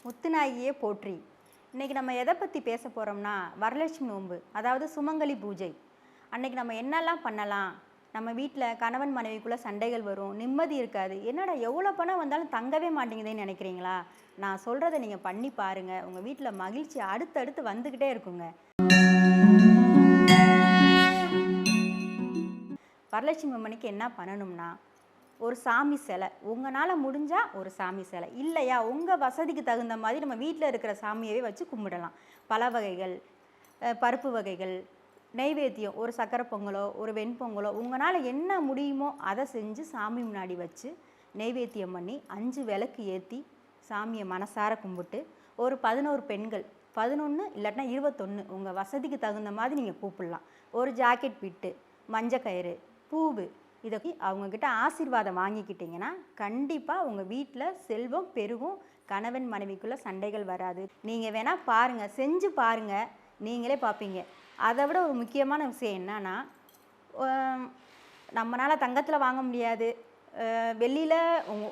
முத்துநாயகியே போற்றி. இன்றைக்கி நம்ம எதை பற்றி பேச போகிறோம்னா வரலட்சுமி நோன்பு, அதாவது சுமங்கலி பூஜை. அன்றைக்கி நம்ம என்னெல்லாம் பண்ணலாம்? நம்ம வீட்டில் கணவன் மனைவிக்குள்ளே சண்டைகள் வரும், நிம்மதி இருக்காது. என்னடா எவ்வளோ பணம் வந்தாலும் தங்கவே மாட்டேங்குதுன்னு நினைக்கிறீங்களா? நான் சொல்கிறத நீங்கள் பண்ணி பாருங்கள், உங்கள் வீட்டில் மகிழ்ச்சி அடுத்தடுத்து வந்துக்கிட்டே இருக்குங்க. வரலட்சுமி அம்மனுக்கு என்ன பண்ணணும்னா, ஒரு சாமி சிலை, உங்களால் முடிஞ்சால் ஒரு சாமி சிலை, இல்லையா உங்கள் வசதிக்கு தகுந்த மாதிரி நம்ம வீட்டில் இருக்கிற சாமியவே வச்சு கும்பிடலாம். பல வகைகள், பருப்பு வகைகள், நெய்வேத்தியம், ஒரு சக்கரை பொங்கலோ ஒரு வெண்பொங்கலோ உங்களால் என்ன முடியுமோ அதை செஞ்சு சாமி முன்னாடி வச்சு நெய்வேத்தியம் பண்ணி 5 விளக்கு ஏற்றி சாமியை மனசார கும்பிட்டு ஒரு 11 பெண்கள், 11 இல்லாட்டினா 21 உங்கள் வசதிக்கு தகுந்த மாதிரி நீங்கள் கூப்பிடலாம். ஒரு ஜாக்கெட் பிட்டு, மஞ்சள் கயிறு, பூவு, இதை அவங்கக்கிட்ட ஆசீர்வாதம் வாங்கிக்கிட்டிங்கன்னா கண்டிப்பாக உங்கள் வீட்டில் செல்வம் பெருகும், கணவன் மனைவிக்குள்ளே சண்டைகள் வராது. நீங்கள் வேணால் பாருங்கள், செஞ்சு பாருங்கள், நீங்களே பார்ப்பீங்க. அதை விட ஒரு முக்கியமான விஷயம் என்னன்னா, நம்மளால் தங்கத்தில் வாங்க முடியாது, வெள்ளியில்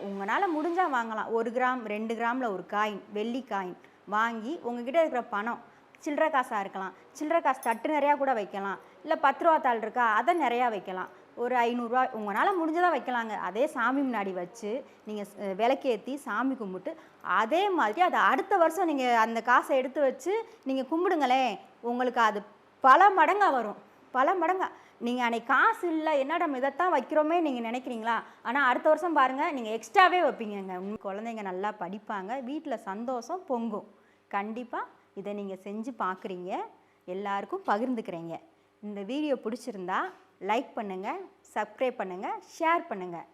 உங்களால் முடிஞ்சால் வாங்கலாம். 1 கிராம் 2 கிராமில் ஒரு காயின், வெள்ளி காயின் வாங்கி உங்ககிட்ட இருக்கிற பணம் சில்லறை காசாக இருக்கலாம், சில்லறை காசு தட்டு நிறையா கூட வைக்கலாம், இல்லை 10 ரூபா தாள் இருக்கா அதை நிறையா வைக்கலாம். ஒரு 500 ரூபா உங்களால் முடிஞ்சதாக வைக்கலாங்க. அதே சாமி முன்னாடி வச்சு நீங்கள் விளக்கேற்றி சாமி கும்பிட்டு அதே மாதிரி அதை அடுத்த வருஷம் நீங்கள் அந்த காசை எடுத்து வச்சு நீங்கள் கும்பிடுங்களேன், உங்களுக்கு அது பல மடங்காக வரும். பல மடங்காக நீங்கள் அன்றைக்கி காசு இல்லை, என்னடா இதைத்தான் வைக்கிறோமே நீங்கள் நினைக்கிறீங்களா? ஆனால் அடுத்த வருஷம் பாருங்கள், நீங்கள் எக்ஸ்ட்ராவே வைப்பீங்கங்க. குழந்தைங்க நல்லா படிப்பாங்க, வீட்டில் சந்தோஷம் பொங்கும். கண்டிப்பாக இதை நீங்கள் செஞ்சு பார்க்குறீங்க, எல்லாருக்கும் பகிர்ந்துக்கிறீங்க. இந்த வீடியோ பிடிச்சிருந்தா லைக் பண்ணுங்கள், சப்ஸ்கிரைப் பண்ணுங்கள், ஷேர் பண்ணுங்கள்.